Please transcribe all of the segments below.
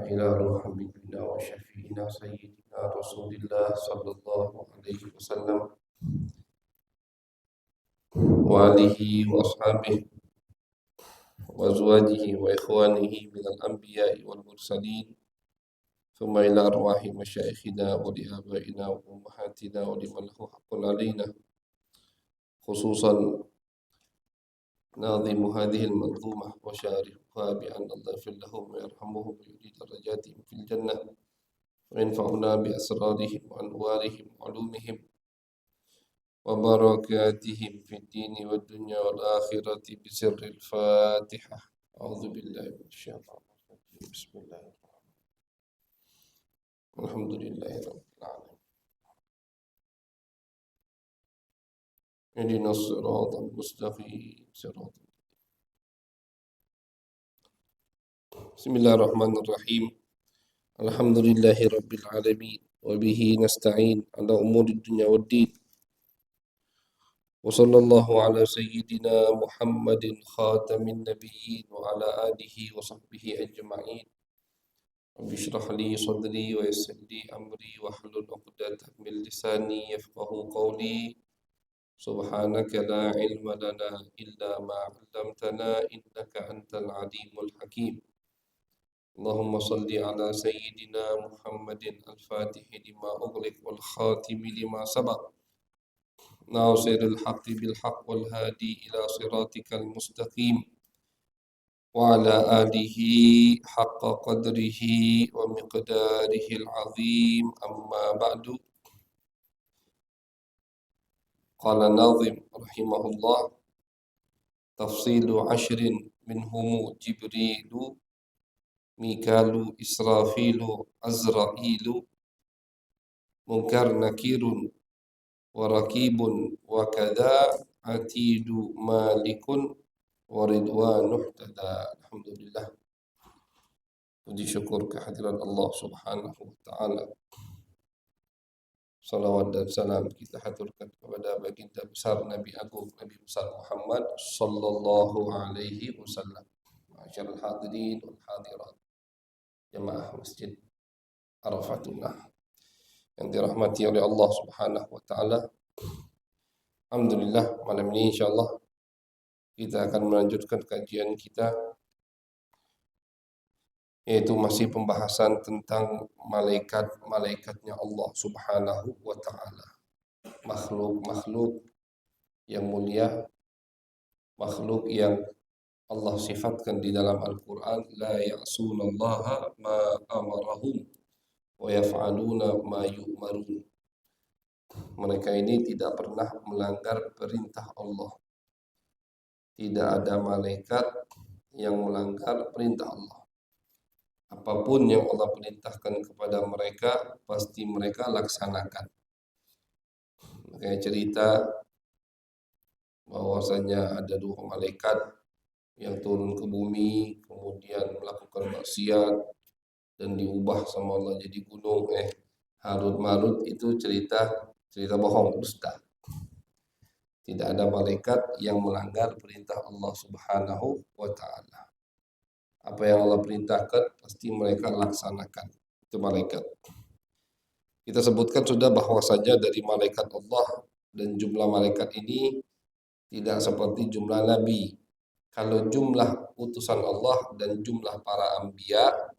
إلى روح حبيبنا وشفينا سيدنا رسول الله صلى الله عليه وسلم وآله وأصحابه وأزواجه وإخوانه من الأنبياء والمرسلين ثم إلى أرواح مشايخنا ولآبائنا وأمهاتنا ولمن له حق علينا خصوصا ناظم هذه المنظومة وشارحها بأن الله يغفر لهم ويرحمهم ويؤتي درجاتهم في الجنة وينفعنا بأسرارهم وأنوارهم وعلومهم وبركاتهم في الدين والدنيا والآخرة بسر الفاتحة. أعوذ بالله من الشيطان الرجيم. بسم الله الرحمن الرحيم. الحمد لله رب العالمين. اهدنا الصراط المستقيم صراط. بسم الله الرحمن الرحيم. الحمد لله رب العالمين وبه نستعين على أمور الدنيا والدين. وصلى الله على سيدنا محمد خاتم النبيين وعلى آله وصحبه أجمعين. رب اشرح لي صدري ويسر لي أمري واحلل عقدة من لساني يفقه قولي. سبحانك لا علم لنا إلا ما علمتنا إنك أنت العليم الحكيم. اللهم صل على سيدنا محمد الفاتح لما أغلق والخاتم لما سبق ناصر الحق بالحق والهادي إلى صراطك المستقيم وعلى آله حق قدره ومقداره العظيم. أما بعد. قال الناظم رحمه الله: تفصيل 10 منهم جبريل ميكال إسرافيل عزرائيل منكر نكير وركيب وكذا عتيد مالك waridwan nuhtada. Alhamdulillah, puji syukur kehadiran Allah Subhanahu wa taala. Salawat dan salam kita haturkan kepada baginda besar Nabi Agung Nabi besar Muhammad sallallahu alaihi wasallam. Ma'asyiral hadirin wal hadirat, jemaah Masjid Arafatullah yang dirahmati oleh Allah Subhanahu wa taala. Alhamdulillah, malam ini insyaallah kita akan melanjutkan kajian kita, yaitu masih pembahasan tentang malaikat-malaikatnya Allah Subhanahu wa taala. Makhluk-makhluk yang mulia, makhluk yang Allah sifatkan di dalam Al-Qur'an, la ya'sunallaha ma amarahum wa yaf'aluna ma yu'marun. Mereka ini tidak pernah melanggar perintah Allah. Tidak ada malaikat yang melanggar perintah Allah. Apapun yang Allah perintahkan kepada mereka, pasti mereka laksanakan. Makanya cerita bahwasanya ada 2 malaikat yang turun ke bumi, kemudian melakukan maksiat dan diubah sama Allah jadi gunung. Harut Marut itu cerita bohong, dusta. Tidak ada malaikat yang melanggar perintah Allah Subhanahu wa taala. Apa yang Allah perintahkan pasti mereka laksanakan. Itu malaikat. Kita sebutkan sudah bahwasanya dari malaikat Allah dan jumlah malaikat ini tidak seperti jumlah nabi. Kalau jumlah utusan Allah dan jumlah para anbiya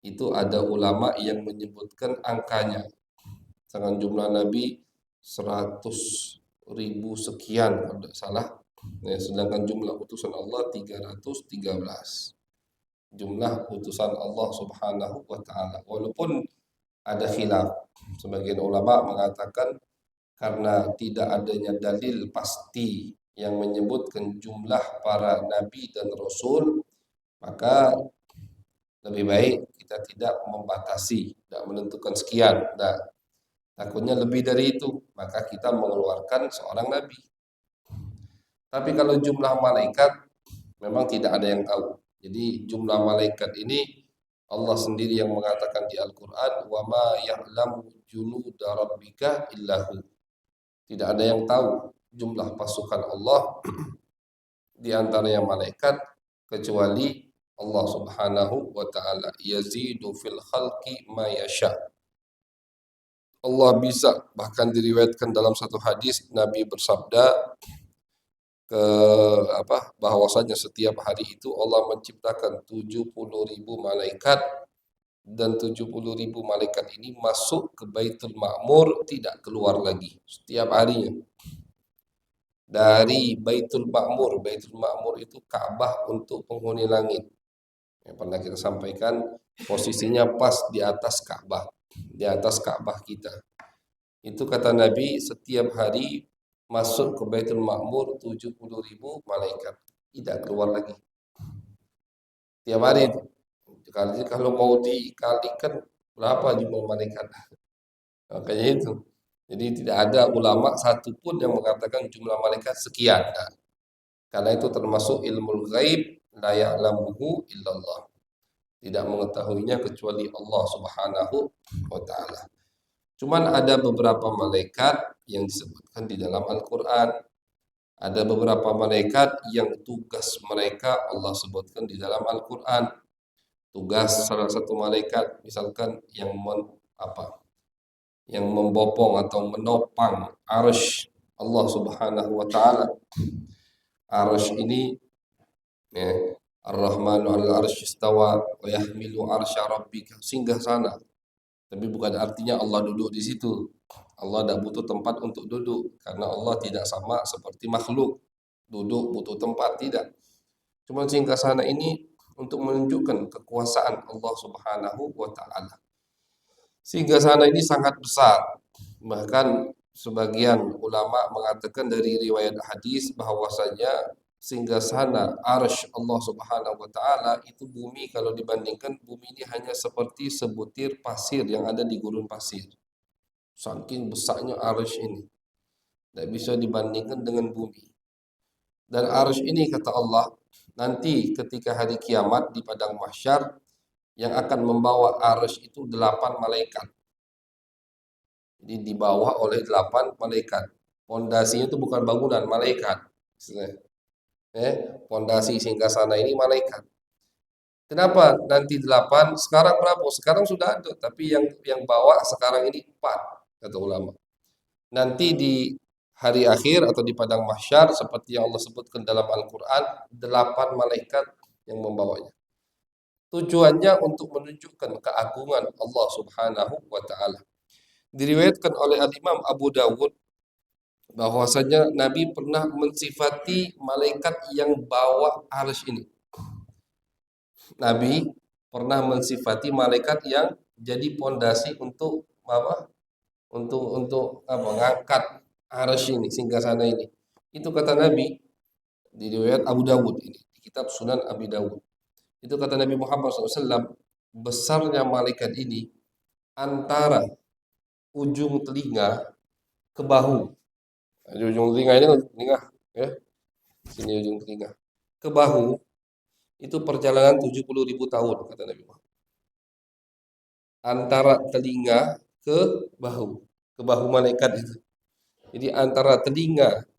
itu ada ulama yang menyebutkan angkanya. Dengan jumlah nabi 100.000 sekian kalau tidak salah. Sedangkan jumlah utusan Allah 313. Jumlah utusan Allah Subhanahu wa taala. Walaupun ada khilaf, sebagian ulama mengatakan karena tidak adanya dalil pasti yang menyebutkan jumlah para nabi dan rasul, maka lebih baik kita tidak membatasi, tidak menentukan sekian. Nah, takutnya lebih dari itu, maka kita mengeluarkan seorang nabi. Tapi kalau jumlah malaikat memang tidak ada yang tahu. Jadi jumlah malaikat ini Allah sendiri yang mengatakan di Al-Qur'an, "Wa ma ya'lamu junuda rabbika illahu." Tidak ada yang tahu jumlah pasukan Allah di antara yang malaikat kecuali Allah Subhanahu wa taala. Yazidu fil khalqi ma yasha. Allah bisa, bahkan diriwayatkan dalam satu hadis Nabi bersabda ke bahwasanya setiap hari itu Allah menciptakan 70.000 malaikat, dan 70.000 malaikat ini masuk ke Baitul Ma'mur, tidak keluar lagi setiap harinya. Dari Baitul Ma'mur itu Ka'bah untuk penghuni langit. Yang pernah kita sampaikan, posisinya pas di atas Ka'bah, di atas Ka'bah kita. Itu kata Nabi, setiap hari masuk ke Baitul Ma'mur 70.000 malaikat, tidak keluar lagi. Tiap hari itu. Kalau mau dikalikan berapa jumlah malaikat? Makanya itu. Jadi tidak ada ulama satupun yang mengatakan jumlah malaikat sekian. Nah, karena itu termasuk ilmu ghaib, la ya'lamuhu illallah. Tidak mengetahuinya kecuali Allah Subhanahu wa taala. Cuman ada beberapa malaikat yang disebutkan di dalam Al-Qur'an. Ada beberapa malaikat yang tugas mereka Allah sebutkan di dalam Al-Qur'an. Tugas salah satu malaikat misalkan yang yang membopong atau menopang arsy Allah Subhanahu wa taala. Arsy ini ya, Ar-Rahmanu 'alal arsy istawa wa yahmilu arsya rabbika, singgah sana. Tapi bukan artinya Allah duduk di situ. Allah tidak butuh tempat untuk duduk karena Allah tidak sama seperti makhluk. Duduk butuh tempat, tidak. Cuma singgah sana ini untuk menunjukkan kekuasaan Allah Subhanahu wa taala. Singgah sana ini sangat besar. Bahkan sebagian ulama mengatakan dari riwayat hadis bahwasanya singgasana arsy Allah Subhanahu wa taala itu bumi, kalau dibandingkan bumi ini hanya seperti sebutir pasir yang ada di gurun pasir. Saking besarnya arsy ini. Tidak bisa dibandingkan dengan bumi. Dan arsy ini kata Allah, nanti ketika hari kiamat di padang mahsyar yang akan membawa arsy itu 8 malaikat. Jadi dibawa oleh 8 malaikat. Pondasinya itu bukan bangunan, malaikat. Pondasi singgasana ini malaikat. Kenapa nanti 8? Sekarang berapa? Sekarang sudah ada, tapi yang bawa sekarang ini 4, kata ulama. Nanti di hari akhir atau di padang mahsyar seperti yang Allah sebutkan dalam Al-Qur'an, 8 malaikat yang membawanya. Tujuannya untuk menunjukkan keagungan Allah Subhanahu wa taala. Diriwayatkan oleh Al-Imam Abu Dawud bahwasanya Nabi pernah mensifati malaikat yang bawa arsy ini. Nabi pernah mensifati malaikat yang jadi pondasi untuk mengangkat arsy ini, singgasana ini. Itu kata Nabi di riwayat Abu Dawud ini, di kitab Sunan Abi Dawud. Itu kata Nabi Muhammad SAW, besarnya malaikat ini antara ujung telinga ke bahu. Di ujung telinga ini, telinga, ya, sini ujung telinga ke bahu, itu perjalanan 70.000 tahun kata Nabi Muhammad. Antara telinga ke bahu malaikat itu. Jadi antara telinga,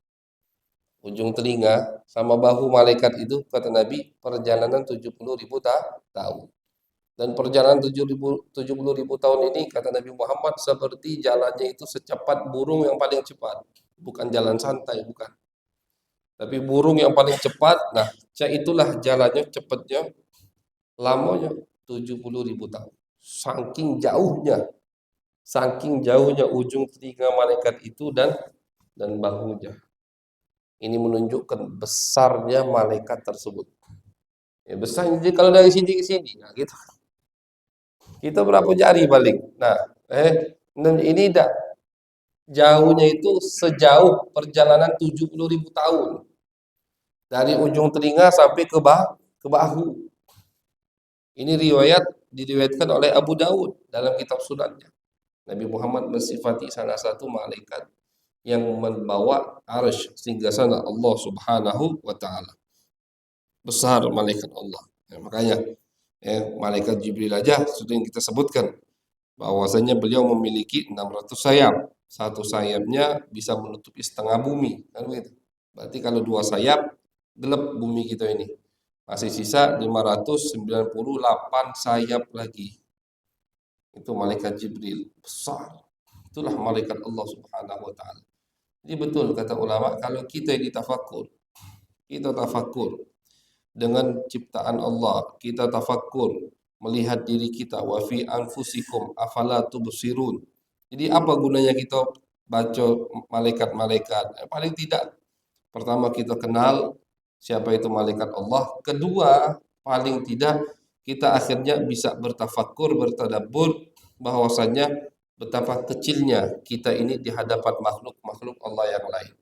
ujung telinga sama bahu malaikat itu kata Nabi perjalanan 70.000 tahun. Dan perjalanan 70.000 tahun ini kata Nabi Muhammad seperti jalannya itu secepat burung yang paling cepat. Bukan jalan santai, bukan. Tapi burung yang paling cepat, nah itulah jalannya cepatnya, lamanya 70.000 tahun. Saking jauhnya ujung telinga malaikat itu dan bahunya. Ini menunjukkan besarnya malaikat tersebut. Ya besar, jadi kalau dari sini ke sini, nah gitu. Kita berapa jari balik? Nah, dan ini jauhnya itu sejauh perjalanan 70.000 tahun. Dari ujung telinga sampai ke bahu. Ini diriwayatkan oleh Abu Dawud dalam kitab sunannya. Nabi Muhammad mensifati salah satu malaikat yang membawa arsy singgasana Allah Subhanahu wa taala. Besar malaikat Allah. Ya, makanya malaikat Jibril aja sudah yang kita sebutkan bahwasanya beliau memiliki 600 sayap. Satu sayapnya bisa menutupi setengah bumi, kan begitu. Berarti kalau 2 sayap gelap bumi kita ini. Masih sisa 598 sayap lagi. Itu malaikat Jibril, besar. Itulah malaikat Allah Subhanahu wa taala. Jadi betul kata ulama, kalau kita ditafakkur, kita tafakkur dengan ciptaan Allah, kita tafakkur melihat diri kita, wa fi anfusikum afala tubsirun. Jadi apa gunanya kita baca malaikat-malaikat? Paling tidak pertama kita kenal siapa itu malaikat Allah, kedua paling tidak kita akhirnya bisa bertafakkur, bertadabbur bahwasanya betapa kecilnya kita ini di hadapan makhluk-makhluk Allah yang lain.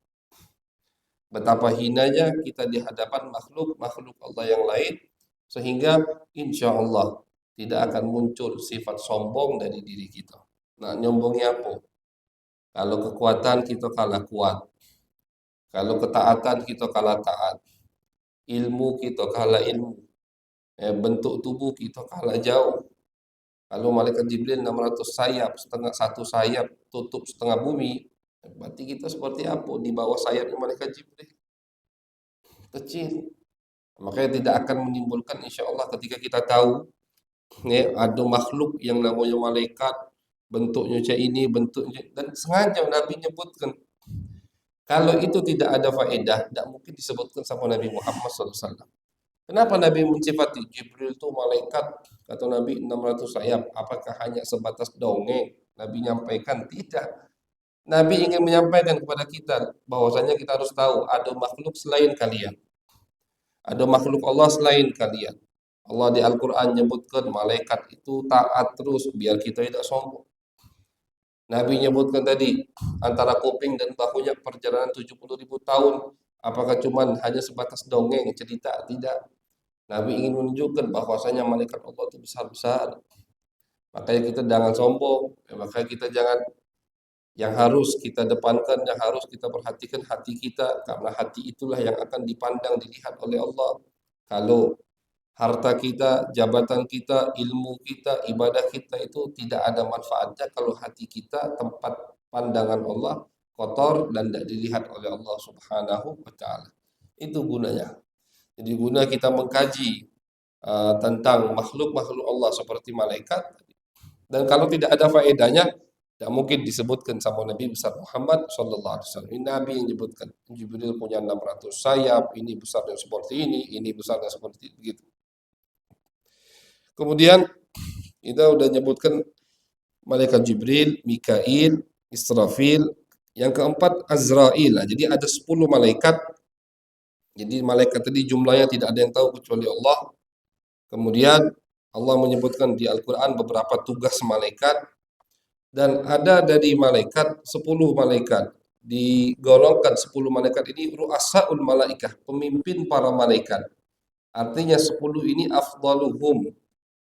Betapa hinanya kita di hadapan makhluk-makhluk Allah yang lain, sehingga insya Allah tidak akan muncul sifat sombong dari diri kita. Nah, nyombongnya apa? Kalau kekuatan kita kalah kuat, kalau ketaatan kita kalah taat, ilmu kita kalah ilmu, bentuk tubuh kita kalah jauh. Kalau malaikat Jibril 600 sayap, setengah satu sayap tutup setengah bumi, berarti kita seperti apa di bawah sayapnya malaikat Jibril? Kecil. Makanya tidak akan menimbulkan insya Allah ketika kita tahu ada makhluk yang namanya malaikat, bentuknya macam ini, bentuknya, dan sengaja Nabi nyebutkan. Kalau itu tidak ada faedah, tidak mungkin disebutkan sama Nabi Muhammad SAW. Kenapa Nabi mensifati Jibril itu malaikat? Kata Nabi 600 sayap. Apakah hanya sebatas dongeng? Nabi nyampaikan tidak. Nabi ingin menyampaikan kepada kita bahwasanya kita harus tahu ada makhluk selain kalian. Ada makhluk Allah selain kalian. Allah di Al-Quran menyebutkan malaikat itu taat terus biar kita tidak sombong. Nabi menyebutkan tadi antara kuping dan bahunya perjalanan 70.000 tahun. Apakah cuma hanya sebatas dongeng cerita? Tidak. Nabi ingin menunjukkan bahwasanya malaikat Allah itu besar-besar. Makanya kita jangan sombong. Makanya kita jangan, yang harus kita depankan, yang harus kita perhatikan hati kita, karena hati itulah yang akan dipandang, dilihat oleh Allah. Kalau harta kita, jabatan kita, ilmu kita, ibadah kita itu tidak ada manfaatnya kalau hati kita tempat pandangan Allah kotor dan tidak dilihat oleh Allah Subhanahu wa taala. Itu gunanya. Jadi guna kita mengkaji tentang makhluk-makhluk Allah seperti malaikat, dan kalau tidak ada faedahnya tidak mungkin disebutkan sama Nabi besar Muhammad sallallahu alaihi wasallam. Ini Nabi yang menyebutkan Jibril punya 600 sayap, ini besarnya seperti ini besarnya seperti begitu. Kemudian kita udah nyebutkan malaikat Jibril, Mikail, Israfil, yang keempat Azrail. Jadi ada 10 malaikat. Jadi malaikat tadi jumlahnya tidak ada yang tahu kecuali Allah. Kemudian Allah menyebutkan di Al-Quran beberapa tugas malaikat, dan ada dari malaikat 10 malaikat. Digolongkan 10 malaikat ini ru'asaul malaikah, pemimpin para malaikat. Artinya 10 ini afdaluhum,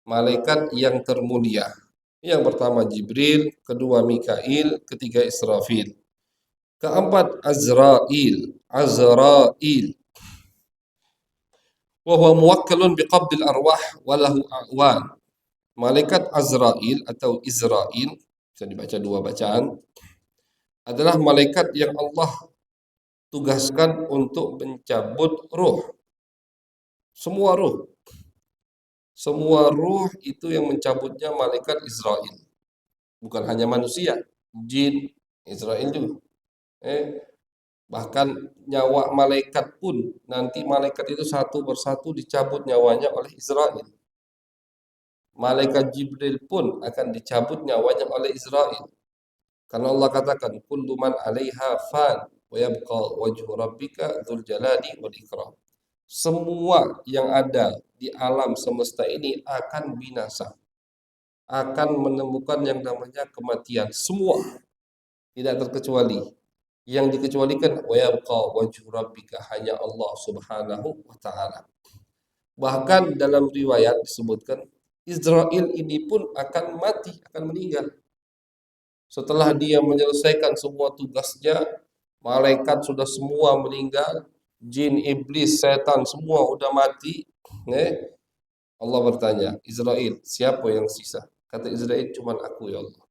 malaikat yang termulia. Yang pertama Jibril, kedua Mikail, ketiga Israfil. Keempat Azrail. Wa huwa muwakkalun biqabdil arwah wa lahu a'wan. Malaikat Azrail atau Israil, bisa dibaca dua bacaan, adalah malaikat yang Allah tugaskan untuk mencabut ruh. Semua ruh. Semua ruh itu yang mencabutnya malaikat Israel. Bukan hanya manusia, jin, Israel juga. Bahkan nyawa malaikat pun, nanti malaikat itu satu persatu dicabut nyawanya oleh Israel. Malaikat Jibril pun akan dicabut nyawanya oleh Israel. Karena Allah katakan, kullu man 'alaiha fan wa yabqa wajhu rabbika dzul jalali wal ikram. Semua yang ada di alam semesta ini akan binasa. Akan menemukan yang namanya kematian. Semua. Tidak terkecuali. Yang dikecualikan wa yabqa wajhu rabbika, hanya Allah Subhanahu wa taala. Bahkan dalam riwayat disebutkan Israel ini pun akan mati, akan meninggal. Setelah dia menyelesaikan semua tugasnya, malaikat sudah semua meninggal, jin, iblis, setan semua sudah mati. Allah bertanya, Israel, siapa yang sisa? Kata Israel, cuma aku ya Allah.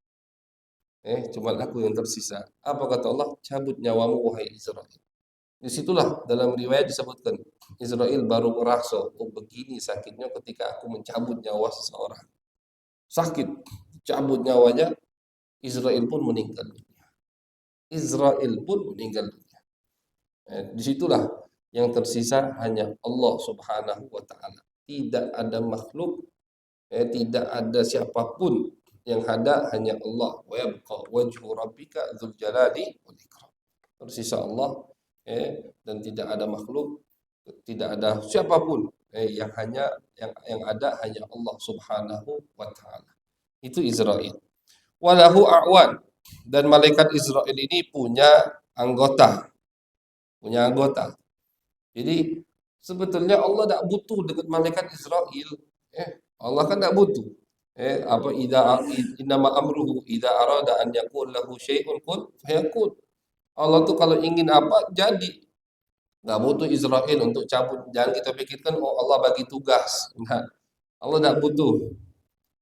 Cuma aku yang tersisa. Apa kata Allah? Cabut nyawamu wahai Israel. Disitulah dalam riwayat disebutkan Israel baru merasa, oh begini sakitnya ketika aku mencabut nyawa seseorang. Sakit, cabut nyawanya, Israel pun meninggal dunia. Israel pun meninggal dunia. Disitulah yang tersisa hanya Allah Subhanahu wa Ta'ala. Tidak ada makhluk, tidak ada siapapun yang ada, hanya Allah. Wa yabqa wajhu rabbika dzul jalali wal ikram. Tersisa Allah, dan tidak ada makhluk, tidak ada siapapun, yang ada hanya Allah Subhanahu wa Ta'ala. Itu Israel. Walahu a'wan, dan malaikat Israel ini anggota, punya anggota. Jadi sebetulnya Allah tidak butuh dengan malaikat Israel. Allah kan tidak butuh. Apa innama amruhu idza arada an yaqul lahu syai'un kun fayakun. Allah tuh kalau ingin apa jadi. Nggak butuh Israel untuk cabut. Jangan kita pikirkan oh Allah bagi tugas. Nah, Allah tidak butuh.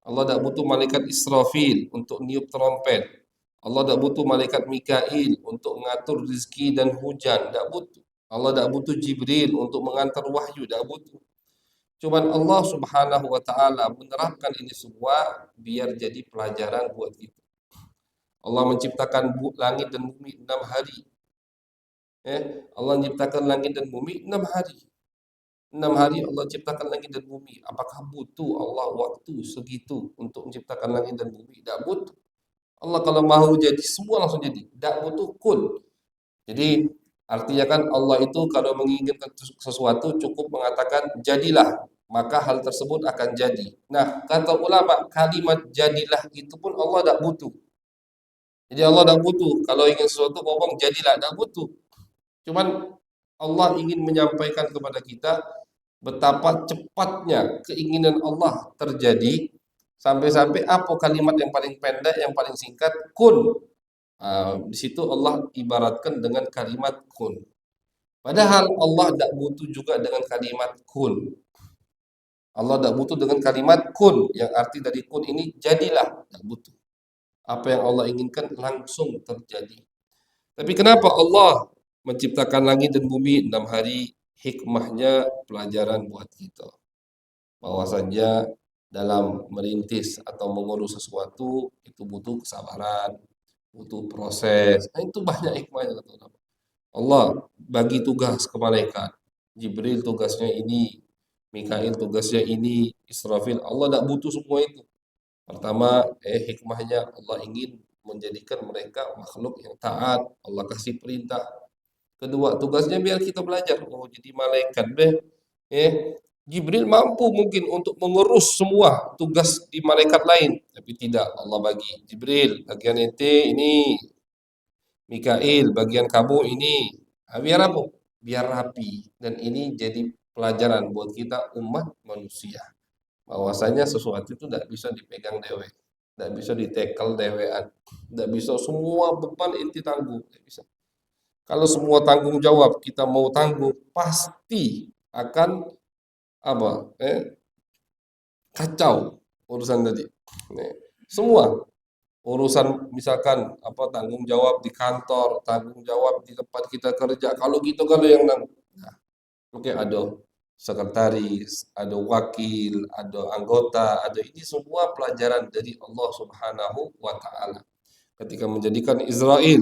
Allah tidak butuh malaikat Israfil untuk niup trompet. Allah tidak butuh malaikat Mikail untuk mengatur rezeki dan hujan. Tidak butuh. Allah tidak butuh Jibril untuk mengantar wahyu. Tidak butuh. Cuman Allah Subhanahu wa Ta'ala menerapkan ini semua biar jadi pelajaran buat kita. Allah menciptakan langit dan bumi 6 hari. Allah menciptakan langit dan bumi 6 hari. 6 hari Allah ciptakan langit dan bumi. Apakah butuh Allah waktu segitu untuk menciptakan langit dan bumi? Tidak butuh. Allah kalau mau jadi semua langsung jadi. Tidak butuh kun. Jadi artinya kan Allah itu kalau menginginkan sesuatu cukup mengatakan jadilah, maka hal tersebut akan jadi. Nah, kata ulama, kalimat jadilah itu pun Allah tidak butuh. Jadi Allah tidak butuh. Kalau ingin sesuatu ngomong jadilah, tidak butuh. Cuman Allah ingin menyampaikan kepada kita betapa cepatnya keinginan Allah terjadi, sampai-sampai apa kalimat yang paling pendek, yang paling singkat, kun. Di situ Allah ibaratkan dengan kalimat kun. Padahal Allah tidak butuh juga dengan kalimat kun. Allah tidak butuh dengan kalimat kun, yang arti dari kun ini jadilah, tidak butuh. Apa yang Allah inginkan langsung terjadi. Tapi kenapa Allah menciptakan langit dan bumi 6 hari? Hikmahnya pelajaran buat kita. Bahwasanya dalam merintis atau mengurus sesuatu itu butuh kesabaran, butuh proses. Nah, itu banyak hikmahnya kata ulama. Allah bagi tugas ke malaikat. Jibril tugasnya ini, Mikail tugasnya ini, Israfil. Allah tidak butuh semua itu. Pertama, hikmahnya Allah ingin menjadikan mereka makhluk yang taat. Allah kasih perintah. Kedua, tugasnya biar kita belajar. Oh, jadi malaikat deh. Jibril mampu mungkin untuk mengurus semua tugas di malaikat lain, tapi tidak. Allah bagi Jibril bagian ente ini, Mikail bagian kamu ini. Biar apa? Biar rapi. Dan ini jadi pelajaran buat kita umat manusia. Bahwasanya sesuatu itu tidak bisa dipegang dewek, tidak bisa ditekel dewean, tidak bisa semua beban inti tanggung, tidak bisa. Kalau semua tanggung jawab kita mau tanggung, pasti akan apa? Kacau urusan tadi. Semua urusan misalkan apa tanggung jawab di kantor, tanggung jawab di tempat kita kerja. Kalau gitu kalau yang nanggung. Nah, oke, ada sekretaris, ada wakil, ada anggota, ada ini semua pelajaran dari Allah Subhanahu wa Ta'ala. Ketika menjadikan Israel,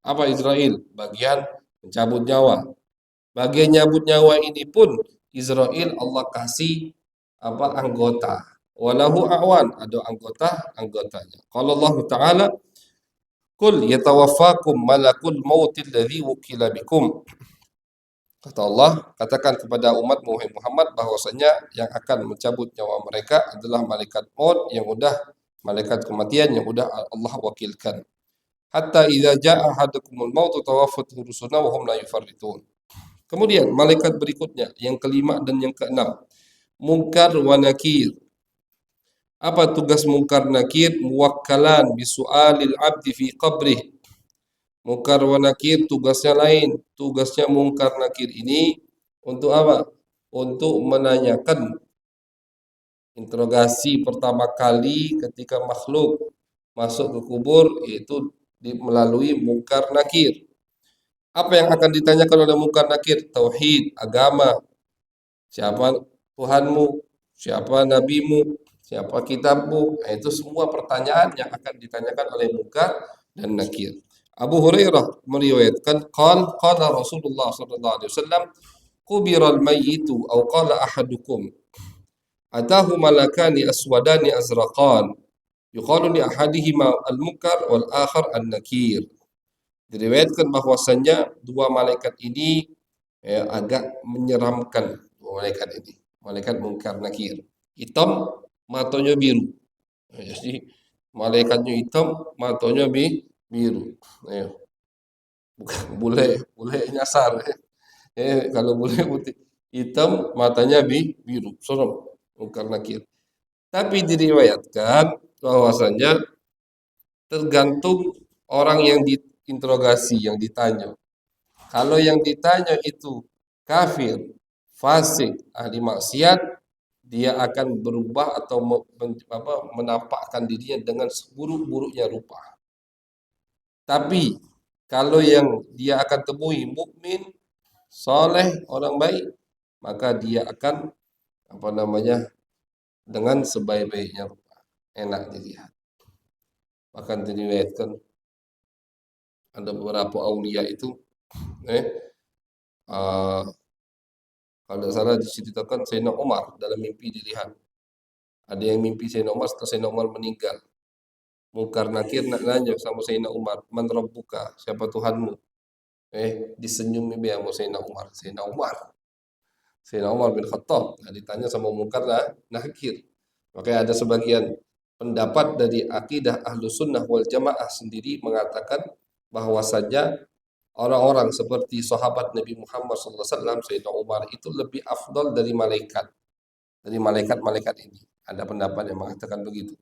apa Israel? Bagian mencabut nyawa. Bagian nyabut nyawa ini pun Israel Allah kasih apa anggota. Walahu a'wan, ada anggotanya. Kalau Allah Ta'ala, kul yatawaffakum malakul mautil ladzi wukila bikum. Kata Allah, katakan kepada umat Muhammad bahwasanya yang akan mencabut nyawa mereka adalah malaikat maut yang udah malaikat kematian yang udah Allah wakilkan. Hatta idza jaa ahadukumul maut tawaffathu rusuluna wa hum la yufarritun. Kemudian malaikat berikutnya yang kelima dan yang keenam, Munkar wa Nakir. Apa tugas Munkar Nakir? Muwakkalan bisu'alil abdi fi qabrih. Munkar wa Nakir tugasnya lain. Tugasnya Munkar Nakir ini untuk apa? Untuk menanyakan, interogasi pertama kali ketika makhluk masuk ke kubur, yaitu melalui Munkar Nakir. Apa yang akan ditanyakan oleh Munkar Nakir? Tauhid, agama, siapa Tuhanmu, siapa nabimu, siapa kitabmu. Nah, itu semua pertanyaan yang akan ditanyakan oleh Munkar dan Nakir. Abu Hurairah meriwayatkan qala Rasulullah sallallahu alaihi wasallam qubiral mayyitu aw qala ahadukum atahu malakani aswadani azraqan yuqalu li ahadihima al-munkar wal akhar an-nakir. Diriwayatkan bahwasannya dua malaikat ini agak menyeramkan, dua malaikat ini. Malaikat Munkar Nakir. Hitam, matanya biru. Jadi malaikatnya hitam, matanya biru. Eh, bukan bule nyasar. Kalau bule putih, hitam, matanya biru. Serem, Munkar Nakir. Tapi diriwayatkan bahwasanya tergantung orang yang diinterogasi, yang ditanya. Kalau yang ditanya itu kafir, fasik, ahli maksiat, dia akan berubah atau menampakkan dirinya dengan seburuk-buruknya rupa. Tapi kalau yang dia akan temui mukmin, soleh, orang baik, maka dia akan dengan sebaik-baiknya rupa, enak dilihat. Bahkan diriwayatkan ada beberapa aulia itu uh, kalau tidak salah diceritakan Sayyidina Umar dalam mimpi dilihat. Ada yang mimpi Sayyidina Umar setelah Sayyidina Umar meninggal. Munkar Nakir nak nanya sama Sayyidina Umar, "Man rabbuka?" Siapa Tuhanmu? Disenyum mimpi sama Sayyidina Umar. Sayyidina Umar bin Khattab ditanya sama Munkar Nakir. Makanya ada sebagian pendapat dari akidah Ahlus Sunnah wal Jamaah sendiri mengatakan bahwasanya orang-orang seperti sahabat Nabi Muhammad SAW, Sayyidina Umar itu lebih afdal dari malaikat ini. Ada pendapat yang mengatakan begitu.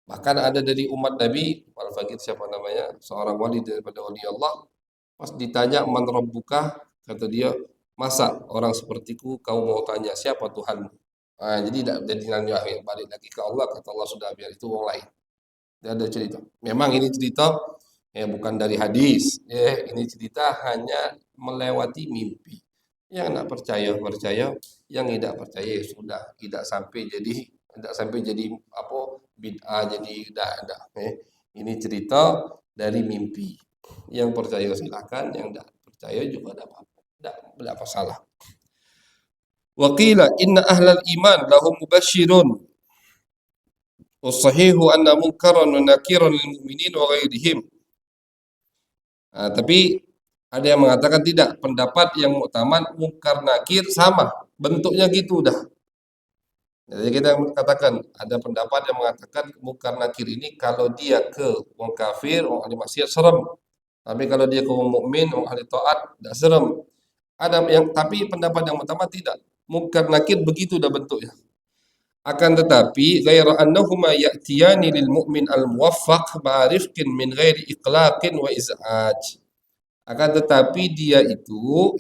Bahkan ada dari umat Nabi, Al-Faqih siapa namanya, seorang wali daripada wali Allah, pas ditanya man rabbuka, kata dia, masa orang sepertiku kau mau tanya siapa Tuhanmu? Nah, jadi tidak jadi nanya balik lagi ke Allah, kata Allah sudah biar itu orang lain. Dia ada cerita. Memang ini cerita bukan dari hadis. Ini cerita hanya melewati mimpi. Yang nak percaya percaya, yang tidak percaya ya sudah, tidak sampai jadi bid'ah jadi tidak. Ini cerita dari mimpi. Yang percaya silakan, yang tidak percaya juga tidak apa-apa. Tidak masalah. Wa qila inna ahlal iman lahum mubashshirun. Wasahihu anna munkaran wa nakiran lil mu'minin wa ghairihim. Tapi ada yang mengatakan tidak, pendapat yang muktamad munkar nakir sama, bentuknya gitu udah. Jadi kita katakan ada pendapat yang mengatakan munkar nakir ini kalau dia ke wong kafir, wong ahli maksiat serem. Tapi kalau dia ke wong mukmin, wong ahli taat tidak serem. Tapi pendapat yang muktamad tidak. Munkar nakir begitu dah bentuknya. Akan tetapi ghaira annahuma ya'tiyani lil mu'min al muwaffaq ma'rifkin min ghairi iqlaqin wa iz'aj. Akan tetapi dia itu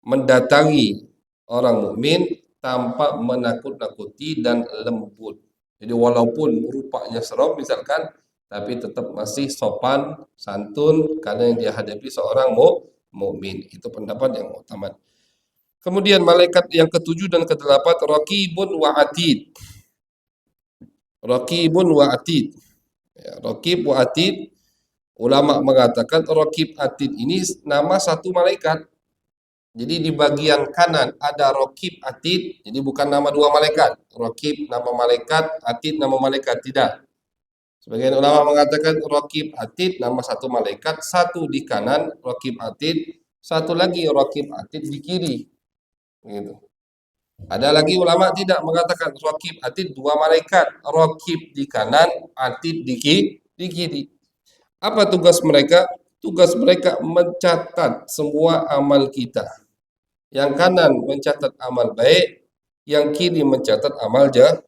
mendatangi orang mukmin tanpa menakut-nakuti dan lembut. Jadi walaupun rupanya serem misalkan, tapi tetap masih sopan, santun karena yang dia hadapi seorang mukmin. Itu pendapat yang utama. Kemudian malaikat yang ketujuh dan kedelapan raqibun wa atid. Raqibun wa atid. Raqib wa atid, ulama mengatakan raqib atid ini nama satu malaikat. Jadi di bagian kanan ada raqib atid, jadi bukan nama dua malaikat. Raqib nama malaikat, atid nama malaikat, tidak. Sebagian ulama mengatakan raqib atid nama satu malaikat, satu di kanan raqib atid, satu lagi raqib atid di kiri. Gitu. Ada lagi ulama tidak mengatakan raqib atid dua malaikat, raqib di kanan, atid di kiri. Apa tugas mereka? Tugas mereka mencatat semua amal kita. Yang kanan mencatat amal baik, yang kiri mencatat amal jelek.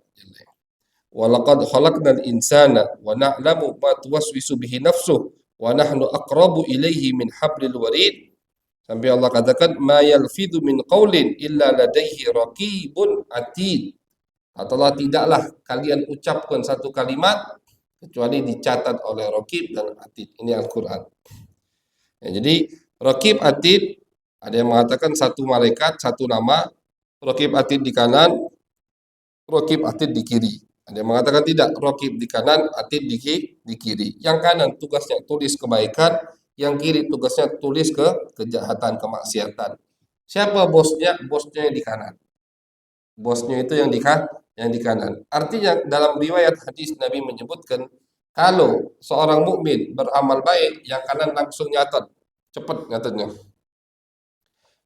Walaqad khalaqnal insana wa na'lamu ma tuwaswisu bihi nafsuh wa nahnu aqrabu ilaihi min hablil warid. Sampai Allah katakan ma yalfidhu min qaulin illa ladaihi raqibun atid. Ataulah tidaklah kalian ucapkan satu kalimat kecuali dicatat oleh raqib dan atid. Ini Al-Qur'an. Jadi Raqib Atid, ada yang mengatakan satu malaikat, satu nama. Raqib Atid di kanan, Raqib Atid di kiri. Ada yang mengatakan tidak, Raqib di kanan, Atid di kiri. Yang kanan tugasnya tulis kebaikan, yang kiri tugasnya tulis kejahatan, kemaksiatan. Siapa bosnya? Bosnya yang di kanan. Bosnya itu yang di kanan. Artinya dalam riwayat hadis Nabi menyebutkan kalau seorang mukmin beramal baik, yang kanan langsung nyatat, cepat nyatatnya.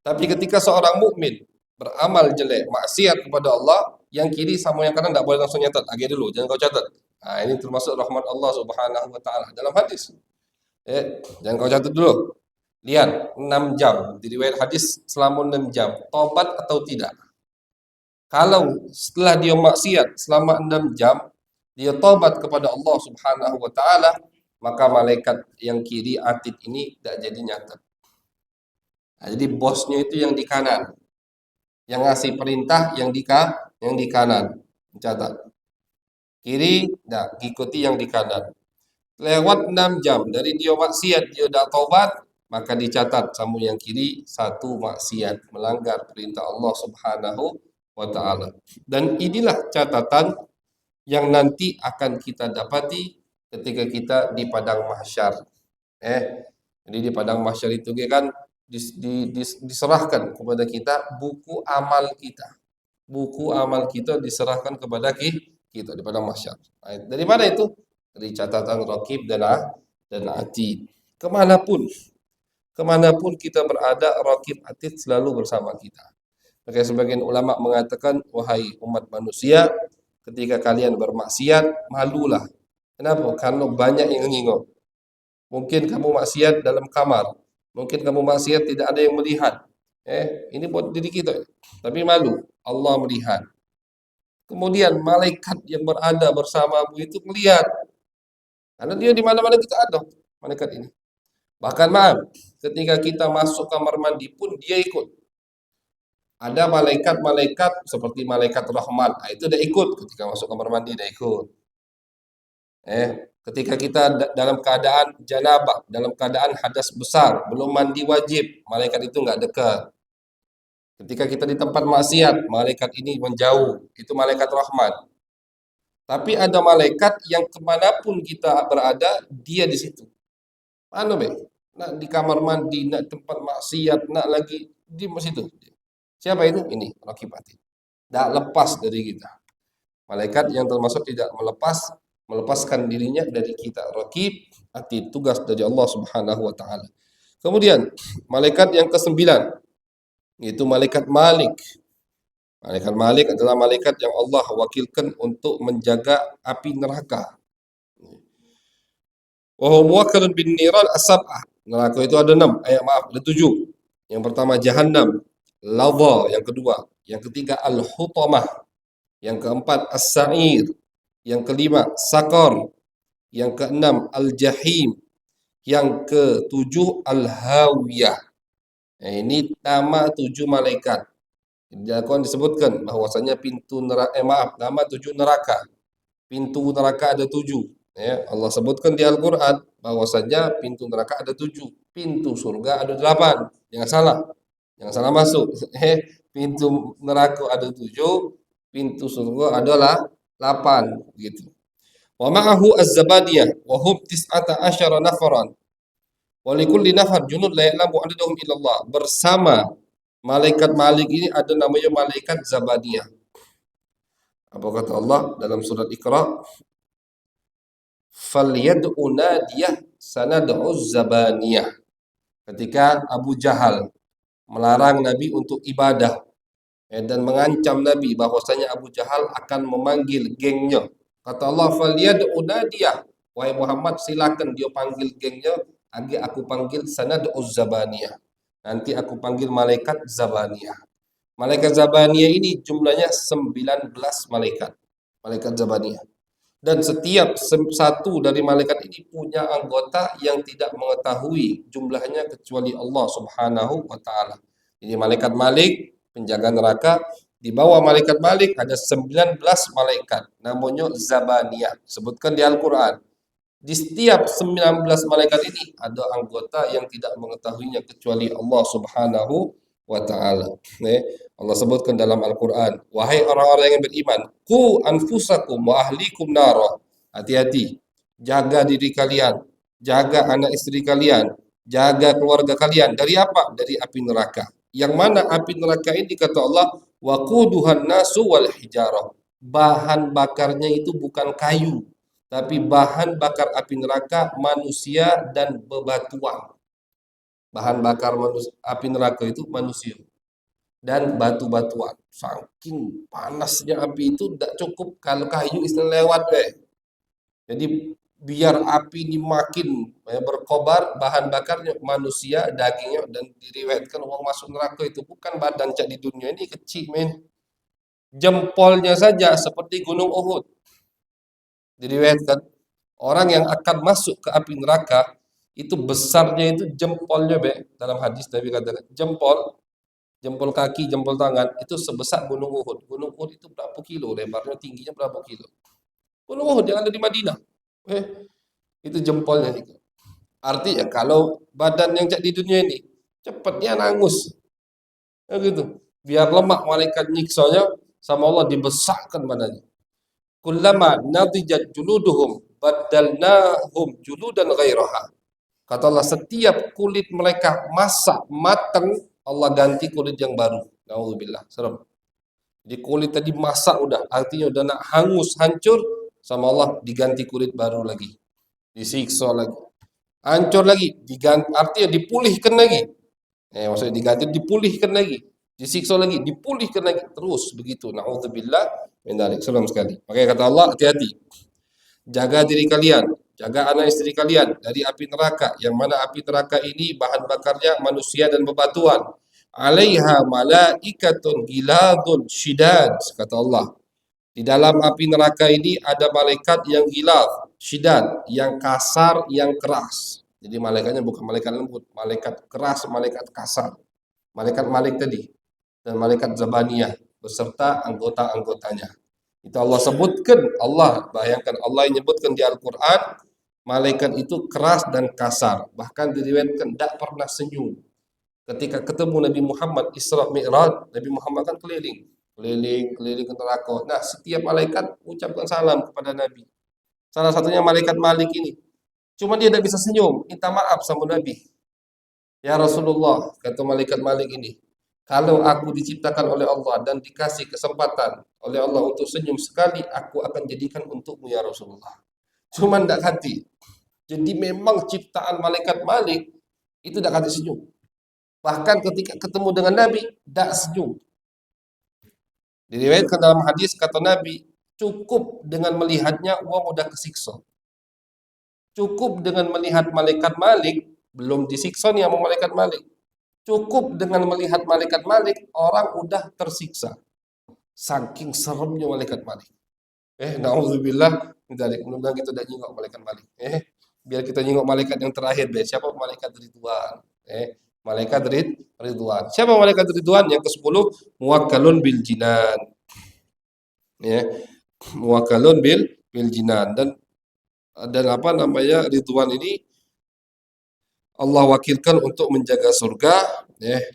Tapi ketika seorang mukmin beramal jelek, maksiat kepada Allah, yang kiri sama yang kanan tidak boleh langsung nyatat. Lagi dulu, jangan kau catat. Nah, ini termasuk rahmat Allah Subhanahu wa taala dalam hadis. Jangan kau catat dulu. Lihat, 6 jam. Di riwayat hadis selama 6 jam. Tobat atau tidak? Kalau setelah dia maksiat selama 6 jam, dia tobat kepada Allah Subhanahu wa taala, maka malaikat yang kiri Atid ini tidak jadi nyatat. Nah, jadi bosnya itu yang di kanan. Yang ngasih perintah yang di kanan. Catat. Kiri, tidak, ikuti yang di kanan. Lewat 6 jam dari dia maksiat, dia tidak tobat, maka dicatat sama yang kiri satu maksiat, melanggar perintah Allah Subhanahu wa taala. Dan inilah catatan yang nanti akan kita dapati ketika kita di padang mahsyar. Jadi di padang mahsyar itu kan diserahkan kepada kita buku amal kita. Buku amal kita diserahkan kepada kita di padang mahsyar. Nah, dari mana itu? Dari catatan Raqib dan Atid. Kemanapun kita berada, Raqib Atid selalu bersama kita. Maka sebagian ulama mengatakan, wahai umat manusia, ketika kalian bermaksiat, malulah. Kenapa? Karena banyak yang ngingok. Mungkin kamu maksiat dalam kamar, mungkin kamu maksiat tidak ada yang melihat. Ini buat diri kita, tapi malu. Allah melihat. Kemudian malaikat yang berada bersamamu itu melihat. Karena dia di mana-mana kita ada, malaikat ini. Bahkan maaf, ketika kita masuk kamar mandi pun dia ikut. Ada malaikat-malaikat seperti malaikat rahmat, itu dia ikut ketika masuk kamar mandi, dia ikut. Ketika kita dalam keadaan janabah, dalam keadaan hadas besar, belum mandi wajib, malaikat itu nggak dekat. Ketika kita di tempat maksiat, malaikat ini menjauh, itu malaikat rahmat. Tapi ada malaikat yang kemanapun kita berada, dia di situ. Mana be? Nak di kamar mandi, nak tempat maksiat, nak lagi di situ. Siapa itu? Ini Raqib Atid. Tidak lepas dari kita. Malaikat yang termasuk tidak melepaskan dirinya dari kita. Raqib Atid, tugas dari Allah Subhanahu wa taala. Kemudian malaikat yang ke-9 yaitu malaikat Malik. Malaikat Malik adalah malaikat yang Allah wakilkan untuk menjaga api neraka. Wa huwa muwakkilun bin niran as-sab'ah. Neraka itu ada 6, ada 7. Yang pertama Jahannam, Lawa yang kedua, yang ketiga Al-Hutamah, yang keempat As-Sa'ir, yang kelima Sakar, yang keenam Al-Jahim, yang ketujuh Al-Hawiyah. Ini nama 7 malaikat. Al-Quran disebutkan bahwasanya pintu neraka, nama 7 neraka. Pintu neraka ada 7. Allah sebutkan di Al-Quran bahwasanya pintu neraka ada 7. Pintu surga ada 8. Jangan salah masuk. Pintu neraka ada 7, pintu surga adalah 8 gitu. Wa ma'ahu az-zabadiyah wa hum 19 nafaran. Wa likulli nafar junud la ya'lamu adadahum illallah. Bersama malaikat Malik ini ada namanya malaikat Zabadiyah. Apa kata Allah dalam surat Iqra? Falyad'u nadiyah sanad'u zabaniyah. Ketika Abu Jahal melarang Nabi untuk ibadah dan mengancam Nabi bahwasanya Abu Jahal akan memanggil gengnya. Kata Allah, falyad'u nadiyah. Wahai Muhammad, silakan dia panggil gengnya, agar aku panggil sanad'u zabaniyah. Nanti aku panggil malaikat Zabaniyah. Malaikat Zabaniyah ini jumlahnya 19 malaikat. Malaikat Zabaniyah. Dan setiap satu dari malaikat ini punya anggota yang tidak mengetahui jumlahnya kecuali Allah Subhanahu wa taala. Ini malaikat Malik, penjaga neraka. Di bawah malaikat Malik ada 19 malaikat. Namanya Zabaniyah. Sebutkan di Al-Quran. Di setiap 19 malaikat ini ada anggota yang tidak mengetahuinya kecuali Allah Subhanahu wa taala. Allah sebutkan dalam Al-Qur'an, wahai orang-orang yang beriman, ku anfusakum wa ahlikum nara. Hati-hati, jaga diri kalian, jaga anak istri kalian, jaga keluarga kalian dari apa? Dari api neraka. Yang mana api neraka ini kata Allah, waquduhan nasu wal hijarah. Bahan bakarnya itu bukan kayu, tapi bahan bakar api neraka manusia dan bebatuan. Bahan bakar api neraka itu manusia dan batu-batuan. Saking panasnya api itu tidak cukup kalau kayu istilah lewat deh. Jadi biar api ini makin berkobar, bahan bakarnya manusia, dagingnya, dan diriwayatkan orang masuk neraka itu bukan badan cak di dunia ini kecil men. Jempolnya saja seperti gunung Uhud. Diriwayatkan orang yang akan masuk ke api neraka itu besarnya itu jempolnya dalam hadis Nabi katakan jempol kaki, jempol tangan itu sebesar gunung Uhud. Gunung Uhud itu berapa kilo lebarnya, tingginya berapa kilo? Gunung Uhud yang ada di Madinah. Itu jempolnya itu. Artinya kalau badan yang cak di dunia ini cepatnya nangus. Ya gitu. Biar lemak malaikat nyiksanya sama Allah dibesarkan badannya. Kullama nadijat juluduhum badalnahum juludan ghairaha. Kata Allah, setiap kulit mereka masak matang, Allah ganti kulit yang baru. Nauzubillah. Serem. Jadi kulit tadi masak udah, artinya udah nak hangus, hancur, sama Allah diganti kulit baru lagi. Disiksa lagi. Hancur lagi, diganti, artinya dipulihkan lagi. Maksudnya diganti, dipulihkan lagi. Disiksa lagi, dipulihkan lagi. Terus begitu. Nauzubillah min dzalik. Serem sekali. Makanya kata Allah, hati-hati. Jaga diri kalian, jaga anak istri kalian dari api neraka, yang mana api neraka ini bahan bakarnya manusia dan bebatuan. Alaiha malaikatun giladun syidad, kata Allah. Di dalam api neraka ini ada malaikat yang gilad, syidad, yang kasar, yang keras. Jadi malaikatnya bukan malaikat lembut, malaikat keras, malaikat kasar. Malaikat Malik tadi dan malaikat Zabaniyah beserta anggota-anggotanya. Itu Allah sebutkan, Allah bayangkan Allah yang menyebutkan di Al-Quran malaikat itu keras dan kasar, bahkan diriwayatkan tidak pernah senyum. Ketika ketemu Nabi Muhammad Isra Mi'raj, Nabi Muhammad kan keliling ke neraka. Nah, setiap malaikat ucapkan salam kepada Nabi. Salah satunya malaikat Malik ini. Cuma dia tidak bisa senyum, minta maaf sama Nabi. Ya Rasulullah, kata malaikat Malik ini, kalau aku diciptakan oleh Allah dan dikasih kesempatan oleh Allah untuk senyum sekali, aku akan jadikan untukmu ya Rasulullah. Cuma tidak hati. Jadi memang ciptaan malaikat Malik itu tidak hati senyum. Bahkan ketika ketemu dengan Nabi, tidak senyum. Diriwayatkan dalam hadis kata Nabi, cukup dengan melihatnya uang udah kesiksa. Cukup dengan melihat malaikat Malik, belum disiksa nih sama malaikat Malik. Cukup dengan melihat malaikat Malik, orang udah tersiksa. Saking seremnya malaikat Malik. Nauzubillah dzalik. Mudah-mudahan kita tidak nyingok malaikat Malik. Biar kita nyingok malaikat yang terakhir deh. Siapa malaikat Ridwan? Malaikat Ridwan. Siapa malaikat Ridwan? Yang ke-10, muwakkalun bil jinan. Muwakkalun bil jinan, dan apa namanya, Ridwan ini Allah wakilkan untuk menjaga surga,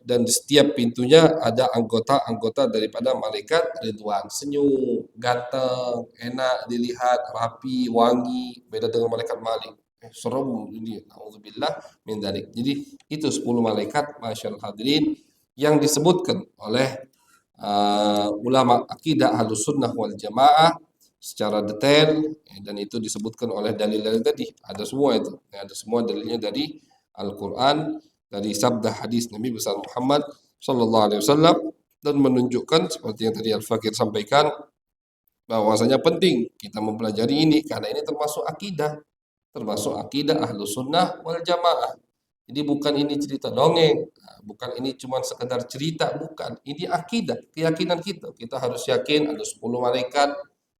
dan di setiap pintunya ada anggota-anggota daripada malaikat Ridwan. Senyum, ganteng, enak dilihat, rapi, wangi, beda dengan malaikat Malik. Serem ini, auzubillah min dzalik. Jadi itu 10 malaikat masyaallah hadirin yang disebutkan oleh ulama akidah Ahlus Sunnah wal Jamaah secara detail, dan itu disebutkan oleh dalil-dalil tadi. Ada semua itu. Ada semua dalilnya dari Al-Quran, dari sabda hadis Nabi besar Muhammad Sallallahu Alaihi Wasallam, dan menunjukkan seperti yang tadi Al-Fakir sampaikan bahwasanya penting kita mempelajari ini karena ini termasuk akidah Ahlus Sunnah wal Jamaah. Jadi bukan ini cerita dongeng, bukan ini cuma sekedar cerita, bukan. Ini akidah, keyakinan kita. Kita harus yakin ada 10 malaikat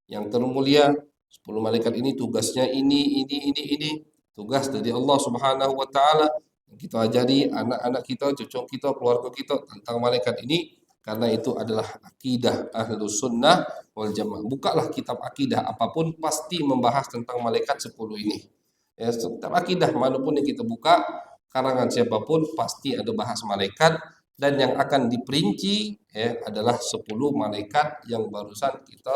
yang termulia. 10 malaikat ini tugasnya ini. Tugas dari Allah Subhanahu wa taala. Kita ajari anak-anak kita, cucu kita, keluarga kita tentang malaikat ini, karena itu adalah akidah Ahlus Sunnah wal Jamaah. Bukalah kitab akidah apapun pasti membahas tentang malaikat 10 ini. Ya, setiap akidah manapun yang kita buka, karangan siapapun pasti ada bahas malaikat, dan yang akan diperinci ya adalah 10 malaikat yang barusan kita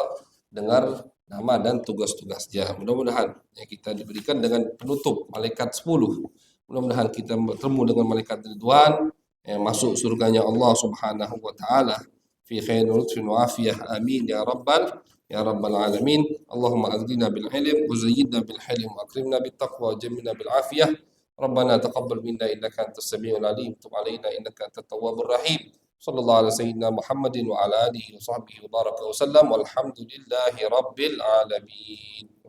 dengar nama dan tugas-tugasnya. Mudah-mudahan ya kita diberikan dengan penutup malaikat 10. Mudah-mudahan kita bertemu dengan malaikat Ridwan, ya, masuk surganya Allah Subhanahu wa taala fi khairin lutfin wa afiyah. Amin ya rabbal alamin. Allahumma aghdina bil ilm wa zayyidna bil hilm wa akrimna bit taqwa wa jammilna bil afiyah. ربنا تقبل منا انك انت السميع العليم تب علينا انك انت التواب الرحيم صلى الله على سيدنا محمد وعلى اله وصحبه وبارك وسلم والحمد لله رب العالمين.